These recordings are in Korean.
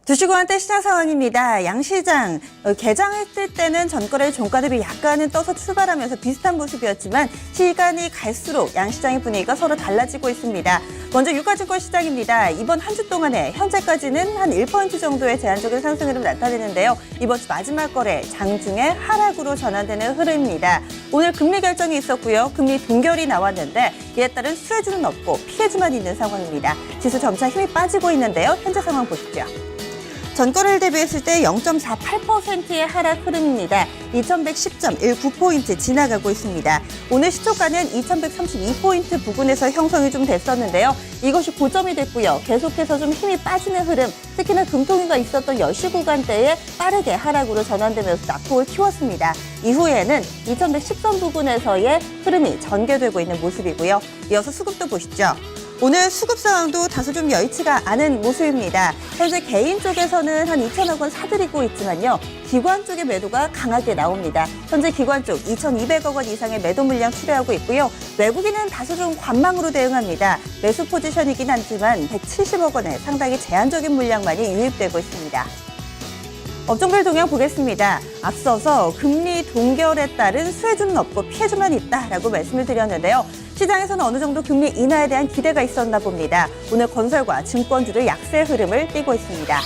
주식호황대 시장 상황입니다. 양시장 개장했을 때는 전거래 종가 대비 약간은 떠서 출발하면서 비슷한 모습이었지만 시간이 갈수록 양시장의 분위기가 서로 달라지고 있습니다. 먼저 유가증권 시장입니다. 이번 한 주 동안에 현재까지는 한 1% 정도의 제한적인 상승 흐름 나타내는데요. 이번 주 마지막 거래 장중에 하락으로 전환되는 흐름입니다. 오늘 금리 결정이 있었고요. 금리 동결이 나왔는데 이에 따른 수혜주는 없고 피해주만 있는 상황입니다. 지수 점차 힘이 빠지고 있는데요. 현재 상황 보시죠. 전거래를 대비했을 때 0.48%의 하락 흐름입니다. 2110.19포인트 지나가고 있습니다. 오늘 시초가는 2132포인트 부근에서 형성이 좀 됐었는데요. 이것이 고점이 됐고요. 계속해서 좀 힘이 빠지는 흐름, 특히나 금통위가 있었던 10시 구간대에 빠르게 하락으로 전환되면서 낙폭을 키웠습니다. 이후에는 2110선 부근에서의 흐름이 전개되고 있는 모습이고요. 이어서 수급도 보시죠. 오늘 수급 상황도 다소 좀 여의치가 않은 모습입니다. 현재 개인 쪽에서는 한 2천억 원 사들이고 있지만요. 기관 쪽의 매도가 강하게 나옵니다. 현재 기관 쪽 2,200억 원 이상의 매도 물량 추려하고 있고요. 외국인은 다소 좀 관망으로 대응합니다. 매수 포지션이긴 하지만 170억 원의 상당히 제한적인 물량만이 유입되고 있습니다. 업종별 동향 보겠습니다. 앞서서 금리 동결에 따른 수혜주는 없고 피해주만 있다라고 말씀을 드렸는데요. 시장에서는 어느 정도 금리 인하에 대한 기대가 있었나 봅니다. 오늘 건설과 증권주들 약세 흐름을 띠고 있습니다.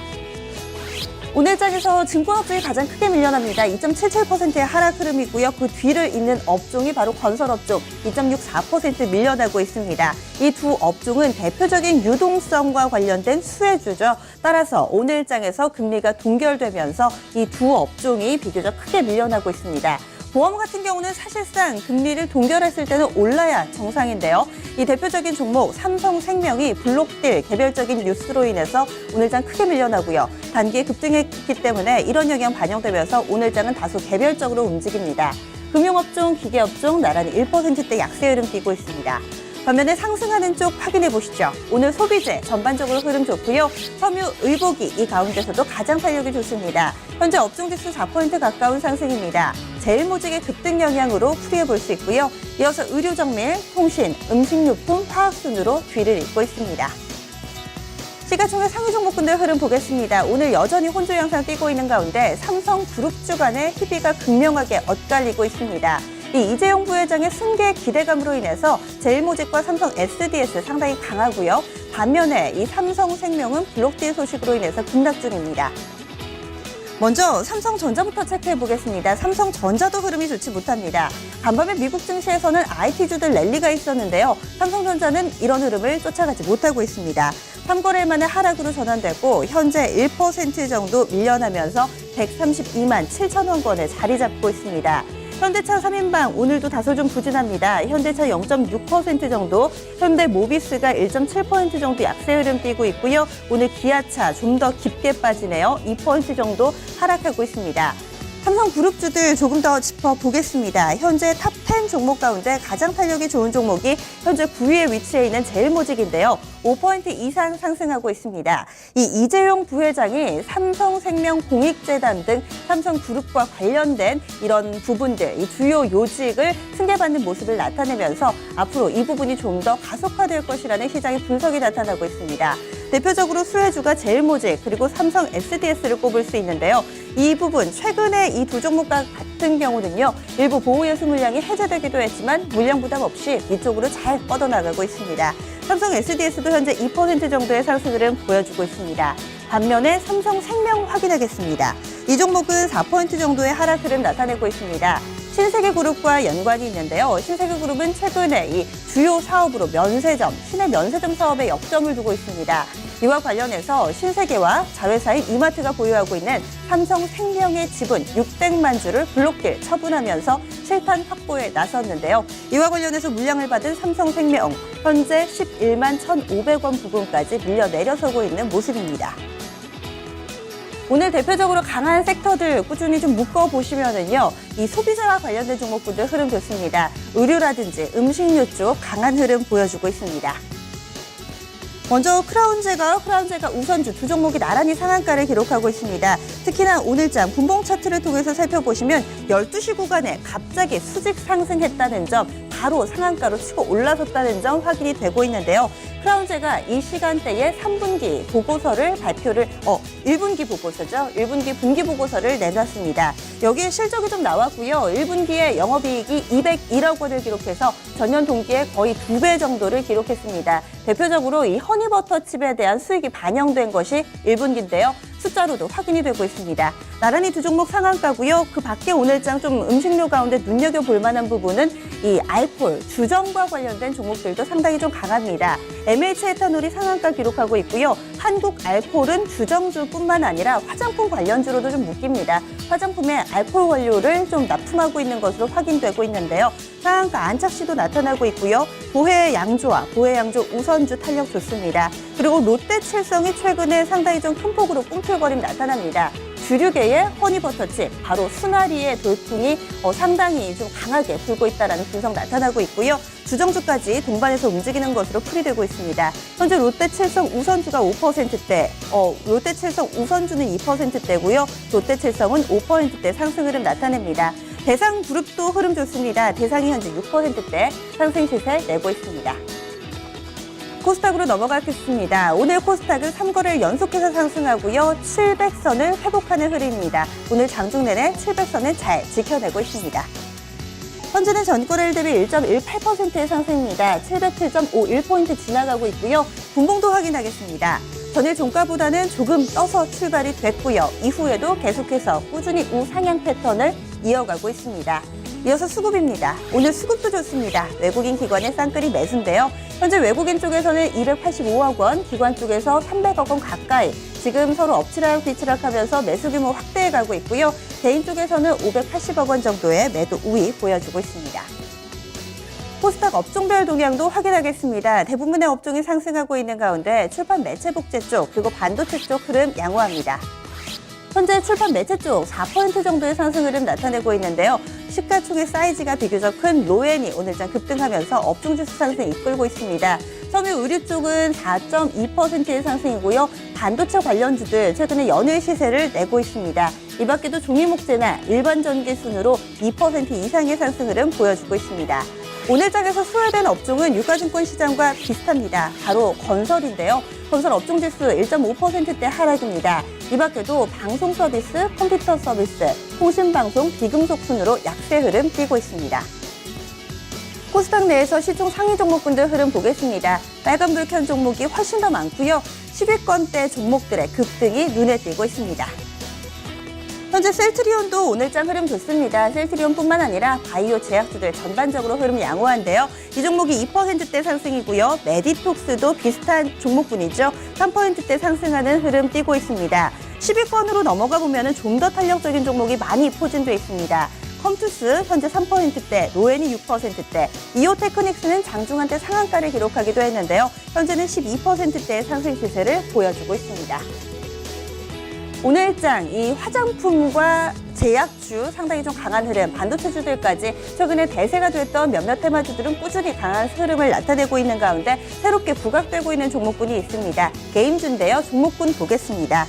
오늘 장에서 증권업종이 가장 크게 밀려납니다. 2.77%의 하락 흐름이고요. 그 뒤를 잇는 업종이 바로 건설업종 2.64% 밀려나고 있습니다. 이 두 업종은 대표적인 유동성과 관련된 수혜주죠. 따라서 오늘 장에서 금리가 동결되면서 이 두 업종이 비교적 크게 밀려나고 있습니다. 보험 같은 경우는 사실상 금리를 동결했을 때는 올라야 정상인데요. 이 대표적인 종목 삼성생명이 블록딜 개별적인 뉴스로 인해서 오늘장 크게 밀려나고요. 단기에 급등했기 때문에 이런 영향 반영되면서 오늘장은 다소 개별적으로 움직입니다. 금융업종, 기계업종 나란히 1%대 약세 흐름 띠고 있습니다. 반면에 상승하는 쪽 확인해 보시죠. 오늘 소비재 전반적으로 흐름 좋고요. 섬유, 의복이 이 가운데서도 가장 탄력이 좋습니다. 현재 업종지수 4% 가까운 상승입니다. 제일모직의 급등 영향으로 풀이해 볼 수 있고요. 이어서 의료정밀, 통신, 음식료품, 화학순으로 뒤를 잇고 있습니다. 시가총액 상위 종목군들 흐름 보겠습니다. 오늘 여전히 혼조 양상 띄고 있는 가운데 삼성그룹주 간의 희비가 극명하게 엇갈리고 있습니다. 이 이재용 부회장의 승계 기대감으로 인해서 제일모직과 삼성 SDS 상당히 강하고요. 반면에 이 삼성생명은 블록딜 소식으로 인해서 급락 중입니다. 먼저 삼성전자부터 체크해 보겠습니다. 삼성전자도 흐름이 좋지 못합니다. 간밤에 미국 증시에서는 IT주들 랠리가 있었는데요. 삼성전자는 이런 흐름을 쫓아가지 못하고 있습니다. 3거래일 만에 하락으로 전환되고 현재 1% 정도 밀려나면서 132만 7천 원권에 자리 잡고 있습니다. 현대차 3인방 오늘도 다소 좀 부진합니다. 현대차 0.6% 정도, 현대모비스가 1.7% 정도 약세 흐름 띄고 있고요. 오늘 기아차 좀 더 깊게 빠지네요. 2% 정도 하락하고 있습니다. 삼성그룹주들 조금 더 짚어보겠습니다. 현재 탑10 종목 가운데 가장 탄력이 좋은 종목이 현재 9위에 위치해 있는 제일모직인데요. 5% 이상 상승하고 있습니다. 이 이재용 부회장이 삼성생명 공익재단 등 삼성그룹과 관련된 이런 부분들, 이 주요 요직을 승계받는 모습을 나타내면서 앞으로 이 부분이 좀 더 가속화될 것이라는 시장의 분석이 나타나고 있습니다. 대표적으로 수혜주가 제일모직 그리고 삼성 SDS를 꼽을 수 있는데요. 이 부분 최근에 이 두 종목과 같은 경우는요. 일부 보호예수 물량이 해제되기도 했지만 물량 부담 없이 위쪽으로 잘 뻗어나가고 있습니다. 삼성 SDS도 현재 2% 정도의 상승 흐름 보여주고 있습니다. 반면에 삼성생명 확인하겠습니다. 이 종목은 4% 정도의 하락 흐름 나타내고 있습니다. 신세계그룹과 연관이 있는데요. 신세계그룹은 최근에 이 주요 사업으로 면세점, 시내 면세점 사업에 역점을 두고 있습니다. 이와 관련해서 신세계와 자회사인 이마트가 보유하고 있는 삼성생명의 지분 600만 주를 블록딜 처분하면서 실탄 확보에 나섰는데요. 이와 관련해서 물량을 받은 삼성생명, 현재 11만 1,500원 부근까지 밀려 내려서고 있는 모습입니다. 오늘 대표적으로 강한 섹터들 꾸준히 좀 묶어보시면은요. 이 소비자와 관련된 종목군들 흐름 좋습니다. 의료라든지 음식료 쪽 강한 흐름 보여주고 있습니다. 먼저 크라운제가 우선주 두 종목이 나란히 상한가를 기록하고 있습니다. 특히나 오늘장 분봉 차트를 통해서 살펴보시면 12시 구간에 갑자기 수직 상승했다는 점, 바로 상한가로 치고 올라섰다는 점 확인이 되고 있는데요. 크라운제가 이 시간대에 3분기 보고서를 1분기 보고서죠. 1분기 분기 보고서를 내놨습니다. 여기에 실적이 좀 나왔고요. 1분기에 영업이익이 201억 원을 기록해서 전년 동기에 거의 2배 정도를 기록했습니다. 대표적으로 이 허니버터칩에 대한 수익이 반영된 것이 1분기인데요. 숫자로도 확인이 되고 있습니다. 나란히 두 종목 상한가고요. 그 밖에 오늘장 좀 음식료 가운데 눈여겨볼 만한 부분은 이 알콜, 주정과 관련된 종목들도 상당히 좀 강합니다. MH 에탄올이 상한가 기록하고 있고요. 한국 알콜은 주정주뿐만 아니라 화장품 관련주로도 좀 묶입니다. 화장품에 알콜 원료를 좀 납품하고 있는 것으로 확인되고 있는데요. 상한가 안착시도 나타나고 있고요. 보혜양조와 보혜양조 우선주 탄력 좋습니다. 그리고 롯데칠성이 최근에 상당히 좀 큰 폭으로 꿈틀거림 나타납니다. 주류계의 허니버터칩, 바로 순하리의 돌풍이 상당히 좀 강하게 불고 있다는 분석 나타나고 있고요. 주정주까지 동반해서 움직이는 것으로 풀이되고 있습니다. 현재 롯데칠성 우선주가 5%대, 롯데칠성 우선주는 2%대고요. 롯데칠성은 5%대 상승 흐름 나타냅니다. 대상그룹도 흐름 좋습니다. 대상이 현재 6%대 상승 시세 내고 있습니다. 코스닥으로 넘어가겠습니다. 오늘 코스닥은 3거래일 연속해서 상승하고요. 700선을 회복하는 흐름입니다. 오늘 장중 내내 700선을 잘 지켜내고 있습니다. 현재는 전거래일 대비 1.18%의 상승입니다. 707.51포인트 지나가고 있고요. 분봉도 확인하겠습니다. 전일 종가보다는 조금 떠서 출발이 됐고요. 이후에도 계속해서 꾸준히 우상향 패턴을 이어가고 있습니다. 이어서 수급입니다. 오늘 수급도 좋습니다. 외국인 기관의 쌍끌이 매수인데요. 현재 외국인 쪽에서는 285억 원, 기관 쪽에서 300억 원 가까이 지금 서로 엎치락 뒤치락하면서 매수 규모 확대해가고 있고요. 개인 쪽에서는 580억 원 정도의 매도 우위 보여주고 있습니다. 코스닥 업종별 동향도 확인하겠습니다. 대부분의 업종이 상승하고 있는 가운데 출판 매체 복제 쪽 그리고 반도체 쪽 흐름 양호합니다. 현재 출판 매체 쪽 4% 정도의 상승 흐름 나타내고 있는데요. 시가총액 사이즈가 비교적 큰 로엔이 오늘장 급등하면서 업종지수 상승 이끌고 있습니다. 섬유 의류 쪽은 4.2%의 상승이고요. 반도체 관련주들 최근에 연일 시세를 내고 있습니다. 이 밖에도 종이목재나 일반 전기 순으로 2% 이상의 상승 흐름 보여주고 있습니다. 오늘장에서 소외된 업종은 유가증권 시장과 비슷합니다. 바로 건설인데요. 건설 업종지수 1.5%대 하락입니다. 이 밖에도 방송 서비스, 컴퓨터 서비스, 통신방송, 비금속 순으로 약세 흐름 띄고 있습니다. 코스닥 내에서 시총 상위 종목군들 흐름 보겠습니다. 빨간불 켠 종목이 훨씬 더 많고요. 10위권대 종목들의 급등이 눈에 띄고 있습니다. 현재 셀트리온도 오늘장 흐름 좋습니다. 셀트리온뿐만 아니라 바이오 제약주들 전반적으로 흐름 양호한데요. 이 종목이 2%대 상승이고요. 메디톡스도 비슷한 종목군이죠. 3%대 상승하는 흐름 띄고 있습니다. 10위권으로 넘어가 보면 좀 더 탄력적인 종목이 많이 포진돼 있습니다. 컴투스 현재 3%대, 로엔이 6%대, 이오테크닉스는 장중한테 상한가를 기록하기도 했는데요. 현재는 12%대의 상승 시세를 보여주고 있습니다. 오늘장 이 화장품과 제약주 상당히 좀 강한 흐름, 반도체주들까지 최근에 대세가 됐던 몇몇 테마주들은 꾸준히 강한 흐름을 나타내고 있는 가운데 새롭게 부각되고 있는 종목군이 있습니다. 게임주인데요. 종목군 보겠습니다.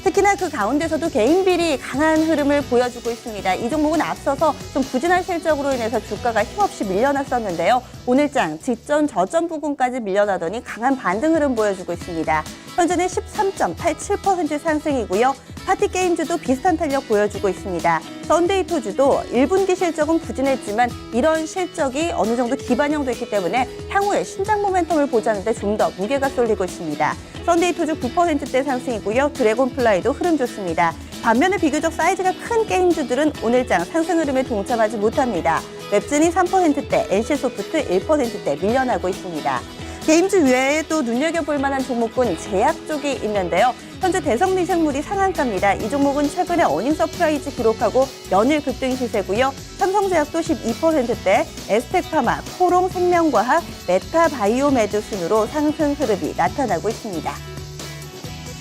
특히나 그 가운데서도 개인빌이 강한 흐름을 보여주고 있습니다. 이 종목은 앞서서 좀 부진한 실적으로 인해서 주가가 힘없이 밀려났었는데요. 오늘장 직전 저점 부근까지 밀려나더니 강한 반등 흐름 보여주고 있습니다. 현재는 13.87% 상승이고요. 파티게임주도 비슷한 탄력 보여주고 있습니다. 썬데이토주도 1분기 실적은 부진했지만 이런 실적이 어느 정도 기반형됐기 때문에 향후에 신장 모멘텀을 보자는데 좀 더 무게가 쏠리고 있습니다. 썬데이토주 9%대 상승이고요. 드래곤플라이도 흐름 좋습니다. 반면에 비교적 사이즈가 큰 게임주들은 오늘장 상승 흐름에 동참하지 못합니다. 웹진이 3%대, NC소프트 1%대 밀려나고 있습니다. 게임주 외에 또 눈여겨볼 만한 종목군 제약 쪽이 있는데요. 현재 대성미생물이 상한가입니다. 이 종목은 최근에 어닝 서프라이즈 기록하고 연일 급등 시세고요. 삼성제약도 12%대, 에스텍파마, 코롱생명과학, 메타바이오메드 순으로 상승 흐름이 나타나고 있습니다.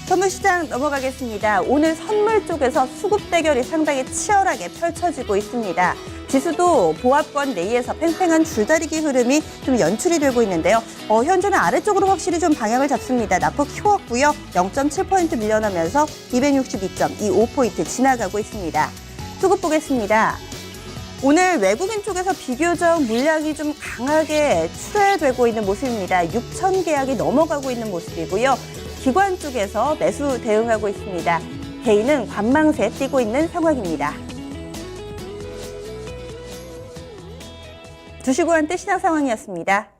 선물시장 넘어가겠습니다. 오늘 선물 쪽에서 수급 대결이 상당히 치열하게 펼쳐지고 있습니다. 지수도 보합권 내에서 팽팽한 줄다리기 흐름이 좀 연출이 되고 있는데요. 현재는 아래쪽으로 확실히 좀 방향을 잡습니다. 낙폭 키웠고요. 0.7% 밀려나면서 262.25포인트 지나가고 있습니다. 수급 보겠습니다. 오늘 외국인 쪽에서 비교적 물량이 좀 강하게 출회되고 있는 모습입니다. 6천 계약이 넘어가고 있는 모습이고요. 기관 쪽에서 매수 대응하고 있습니다. 개인은 관망세 띄고 있는 상황입니다. 주식호환대 시장 상황이었습니다.